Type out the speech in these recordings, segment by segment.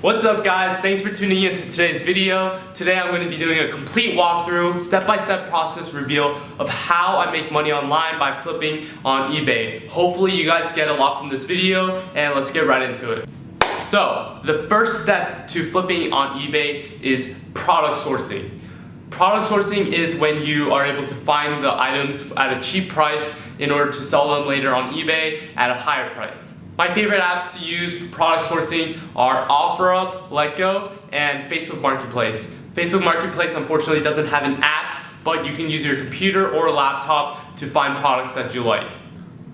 What's up guys, thanks for tuning in to today's video. Today I'm going to be doing a complete walkthrough, step-by-step process reveal of how I make money online by flipping on eBay. Hopefully you guys get a lot from this video and let's get right into it. So the first step to flipping on eBay is product sourcing. Product sourcing is when you are able to find the items at a cheap price in order to sell them later on eBay at a higher price. My favorite apps to use for product sourcing are OfferUp, LetGo, and Facebook Marketplace. Facebook Marketplace unfortunately doesn't have an app, but you can use your computer or laptop to find products that you like.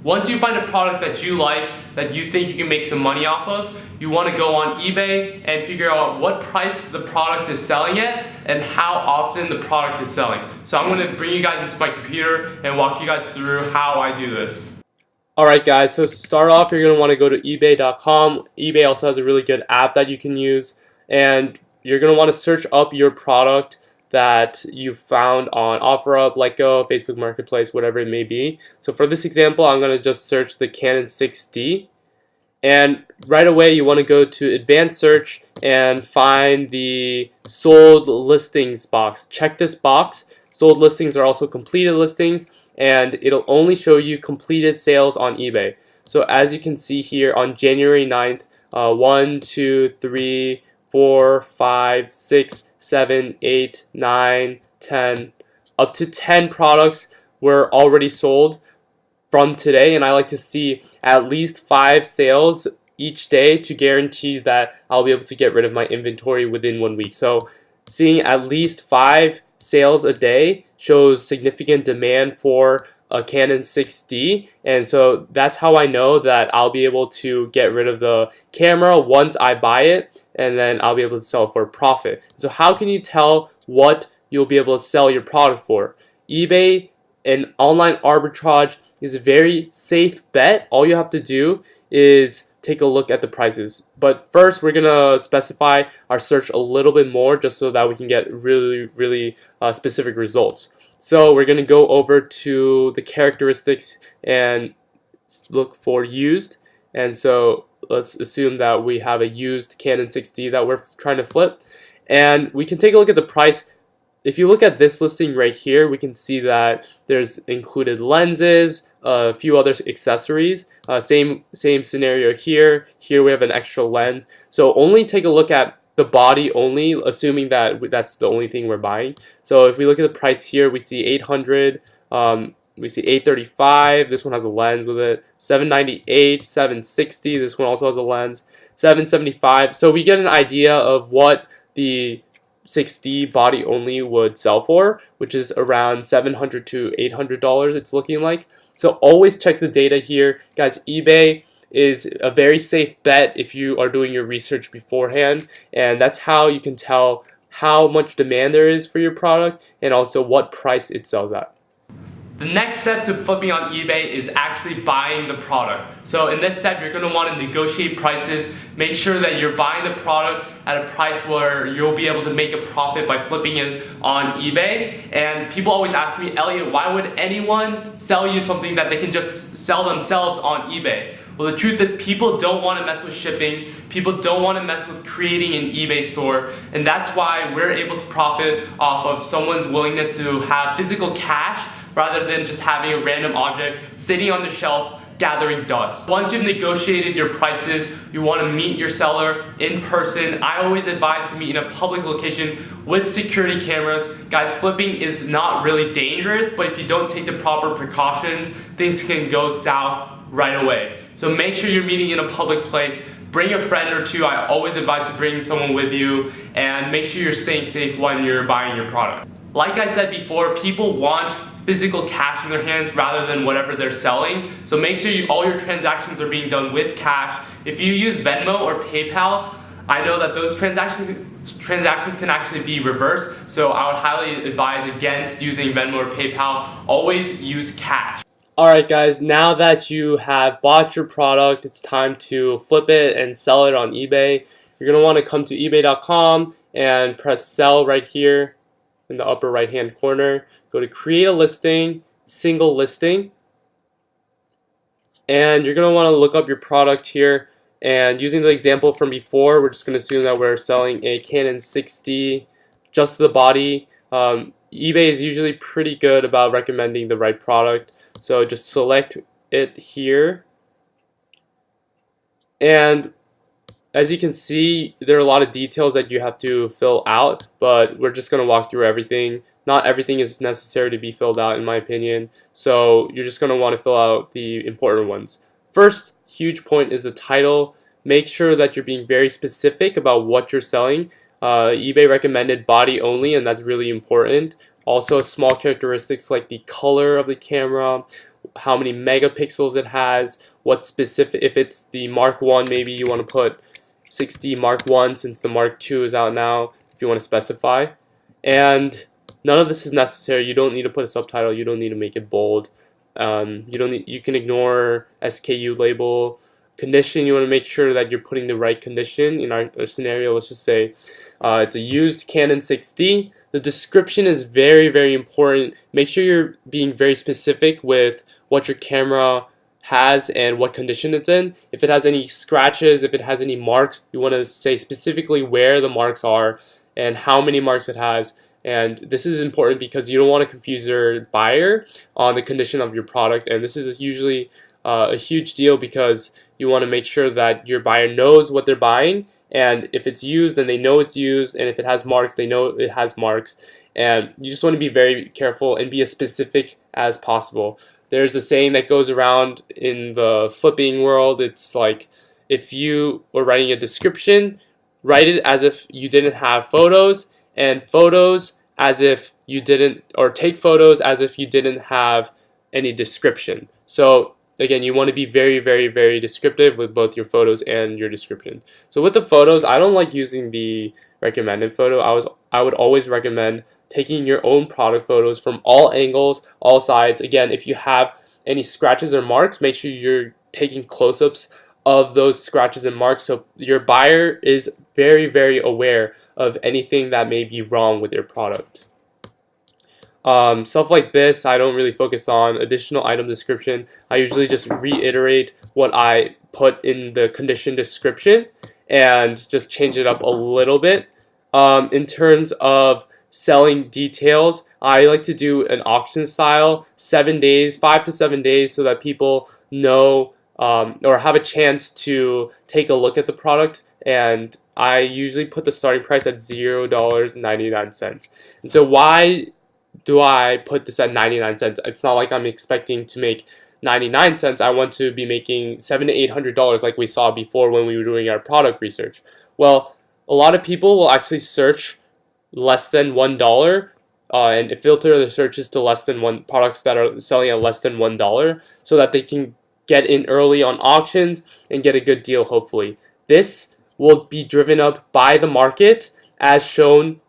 Once you find a product that you like, that you think you can make some money off of, you want to go on eBay and figure out what price the product is selling at and how often the product is selling. So I'm going to bring you guys into my computer and walk you guys through how I do this. Alright guys, so to start off, you're going to want to go to ebay.com. eBay also has a really good app that you can use, and you're going to want to search up your product that you found on OfferUp, LetGo, Facebook Marketplace, whatever it may be. So for this example, I'm going to just search the Canon 6D, and right away you want to go to Advanced Search and find the Sold Listings box. Check this box. Sold listings are also completed listings, and it'll only show you completed sales on eBay. So as you can see here on January 9th, 1, 2, 3, 4, 5, 6, 7, 8, 9, 10, up to 10 products were already sold from today, and I like to see at least 5 sales each day to guarantee that I'll be able to get rid of my inventory within 1 week. So seeing at least 5 sales a day shows significant demand for a Canon 6D, and so that's how I know that I'll be able to get rid of the camera once I buy it, and then I'll be able to sell it for a profit. So how can you tell what you'll be able to sell your product for? eBay and online arbitrage is a very safe bet. All you have to do is take a look at the prices. But first, we're gonna specify our search a little bit more just so that we can get really specific results. So we're gonna go over to the characteristics and look for used. And so let's assume that we have a used Canon 6D that we're trying to flip. And we can take a look at the price. If you look at this listing right here, we can see that there's included lenses, a few other accessories. Same scenario here. Here we have an extra lens. So only take a look at the body only, assuming that that's the only thing we're buying. So if we look at the price here, we see 800, we see 835. This one has a lens with it. 798, 760. This one also has a lens. 775. So we get an idea of what the 6D body only would sell for, which is around $700 to $800 it's looking like. So always check the data here. Guys, eBay is a very safe bet if you are doing your research beforehand, and that's how you can tell how much demand there is for your product and also what price it sells at. The next step to flipping on eBay is actually buying the product. So in this step, you're going to want to negotiate prices. Make sure that you're buying the product at a price where you'll be able to make a profit by flipping it on eBay. And people always ask me, Elliot, why would anyone sell you something that they can just sell themselves on eBay? Well, the truth is people don't want to mess with shipping. People don't want to mess with creating an eBay store. And that's why we're able to profit off of someone's willingness to have physical cash rather than just having a random object sitting on the shelf gathering dust. Once you've negotiated your prices, you want to meet your seller in person. I always advise to meet in a public location with security cameras. Guys, flipping is not really dangerous, but if you don't take the proper precautions, things can go south right away. So make sure you're meeting in a public place. Bring a friend or two. I always advise to bring someone with you, and make sure you're staying safe when you're buying your product. Like I said before, people want physical cash in their hands rather than whatever they're selling. So make sure all your transactions are being done with cash. If you use Venmo or PayPal, I know that those transactions can actually be reversed. So I would highly advise against using Venmo or PayPal. Always use cash. Alright guys, now that you have bought your product, it's time to flip it and sell it on eBay. You're going to want to come to ebay.com and press sell right here in the upper right hand corner. Go to create a listing, single listing, and you're going to want to look up your product here. And using the example from before, we're just going to assume that we're selling a Canon 6D, just the body. eBay is usually pretty good about recommending the right product. So just select it here. And as you can see, there are a lot of details that you have to fill out, but we're just going to walk through everything. Not everything is necessary to be filled out, in my opinion. So you're just going to want to fill out the important ones. First huge point is the title. Make sure that you're being very specific about what you're selling. eBay recommended body only, and that's really important. Also, small characteristics like the color of the camera, how many megapixels it has, what specific, if it's the Mark 1, maybe you want to put 6D Mark 1 since the Mark 2 is out now, if you want to specify. And none of this is necessary. You don't need to put a subtitle. You don't need to make it bold. You can ignore SKU label. Condition, you want to make sure that you're putting the right condition. In our scenario, let's just say it's a used Canon 6D. The description is very, very important. Make sure you're being very specific with what your camera has and what condition it's in. If it has any scratches, if it has any marks, you want to say specifically where the marks are and how many marks it has. And this is important because you don't want to confuse your buyer on the condition of your product. And this is usually a huge deal because you want to make sure that your buyer knows what they're buying, and if it's used, then they know it's used, and if it has marks, they know it has marks. And you just want to be very careful and be as specific as possible. There's a saying that goes around in the flipping world. It's like, if you were writing a description, write it as if you didn't have photos, and photos as if you didn't, or take photos as if you didn't have any description. So again, you want to be very, very, very descriptive with both your photos and your description. So with the photos, I don't like using the recommended photo. I would always recommend taking your own product photos from all angles, all sides. Again, if you have any scratches or marks, make sure you're taking close-ups of those scratches and marks so your buyer is very, very aware of anything that may be wrong with your product. Stuff like this I don't really focus on. Additional item description, I usually just reiterate what I put in the condition description and just change it up a little bit. In terms of selling details, I like to do an auction style, 7 days, 5 to 7 days, so that people know or have a chance to take a look at the product. And I usually put the starting price at $0.99. And so why do I put this at 99 cents? It's not like I'm expecting to make 99 cents. I want to be making $700 to $800 like we saw before when we were doing our product research. Well, a lot of people will actually search less than $1 and filter their searches to less than one products that are selling at less than $1 so that they can get in early on auctions and get a good deal, hopefully. This will be driven up by the market as shown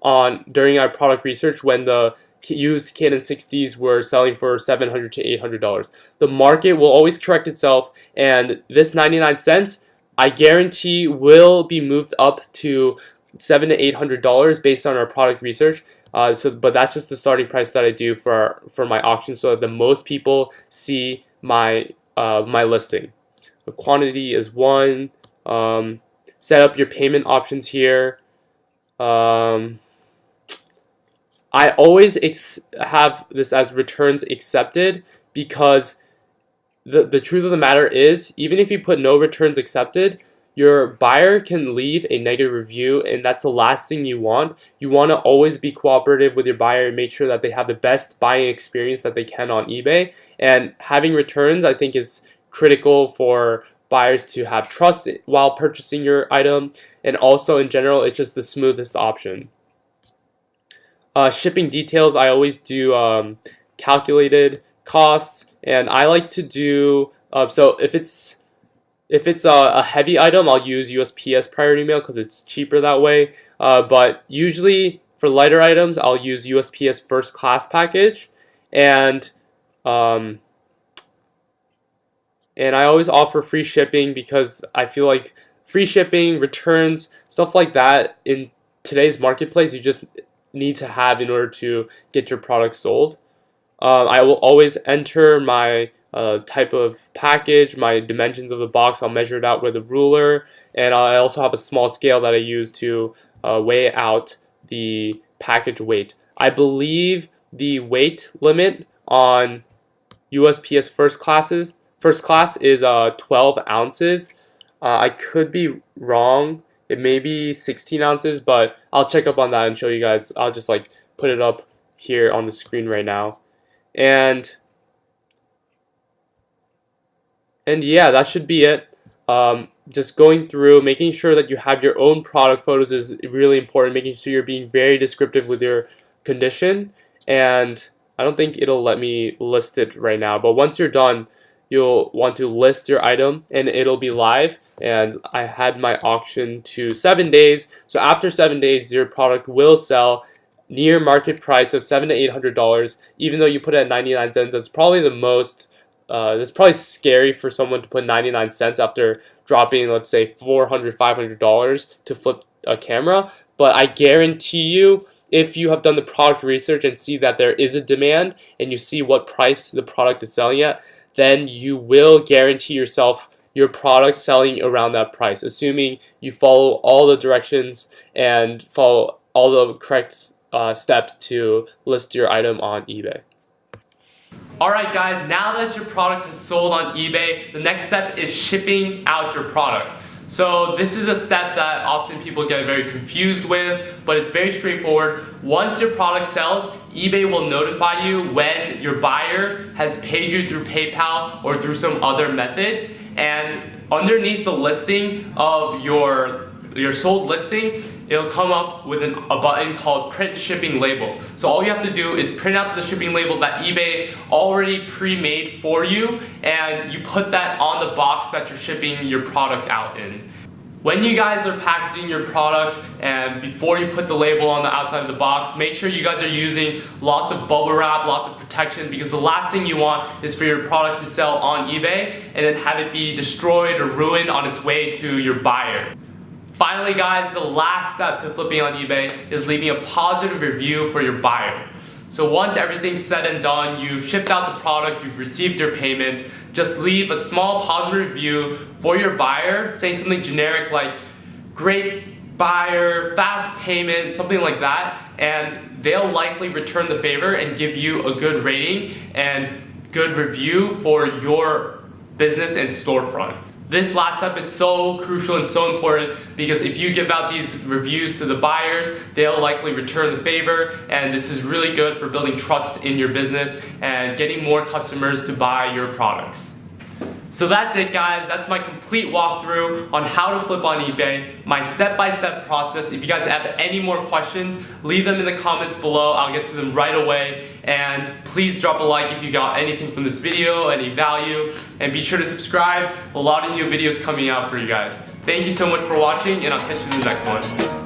during our product research when the used Canon 6Ds were selling for $700 to $800. The market will always correct itself, and this 99 cents, I guarantee, will be moved up to $700 to $800 based on our product research. But that's just the starting price that I do for my auction, so that the most people see my listing. The quantity is 1. Set up your payment options here. I always have this as returns accepted because the truth of the matter is, even if you put no returns accepted, your buyer can leave a negative review, and that's the last thing you want. You want to always be cooperative with your buyer and make sure that they have the best buying experience that they can on eBay. And having returns, I think, is critical for buyers to have trust while purchasing your item, and also in general, it's just the smoothest option. Shipping details, I always do calculated costs, and I like to do so if it's a heavy item, I'll use USPS priority mail because it's cheaper that way. But usually for lighter items, I'll use USPS first class package, and I always offer free shipping because I feel like free shipping, returns, stuff like that in today's marketplace, you just need to have in order to get your product sold. I will always enter my type of package, my dimensions of the box. I'll measure it out with a ruler, and I also have a small scale that I use to weigh out the package weight. I believe the weight limit on USPS first class is 12 ounces. I could be wrong. It may be 16 ounces, but I'll check up on that and show you guys. I'll just like put it up here on the screen right now. And yeah, that should be it. Just going through, making sure that you have your own product photos is really important. Making sure you're being very descriptive with your condition. And I don't think it'll let me list it right now, but once you're done, you'll want to list your item and it'll be live. And I had my auction to 7 days. So after 7 days, your product will sell near market price of $700 to $800. Even though you put it at 99 cents, that's probably the most. That's probably scary for someone to put 99 cents after dropping, let's say, $400, $500 to flip a camera. But I guarantee you, if you have done the product research and see that there is a demand and you see what price the product is selling at, then you will guarantee yourself your product selling around that price, assuming you follow all the directions and follow all the correct steps to list your item on eBay. Alright guys, now that your product is sold on eBay, the next step is shipping out your product. So this is a step that often people get very confused with, but it's very straightforward. Once your product sells, eBay will notify you when your buyer has paid you through PayPal or through some other method. And underneath the listing of your sold listing, it'll come up with a button called print shipping label. So all you have to do is print out the shipping label that eBay already pre-made for you, and you put that on the box that you're shipping your product out in. When you guys are packaging your product and before you put the label on the outside of the box, make sure you guys are using lots of bubble wrap, lots of protection, because the last thing you want is for your product to sell on eBay and then have it be destroyed or ruined on its way to your buyer. Finally guys, the last step to flipping on eBay is leaving a positive review for your buyer. So once everything's said and done, you've shipped out the product, you've received your payment, just leave a small positive review for your buyer, saying something generic like, great buyer, fast payment, something like that, and they'll likely return the favor and give you a good rating and good review for your business and storefront. This last step is so crucial and so important because if you give out these reviews to the buyers, they'll likely return the favor, and this is really good for building trust in your business and getting more customers to buy your products. So that's it guys, that's my complete walkthrough on how to flip on eBay, my step-by-step process. If you guys have any more questions, leave them in the comments below, I'll get to them right away. And please drop a like if you got anything from this video, any value, and be sure to subscribe, a lot of new videos coming out for you guys. Thank you so much for watching, and I'll catch you in the next one.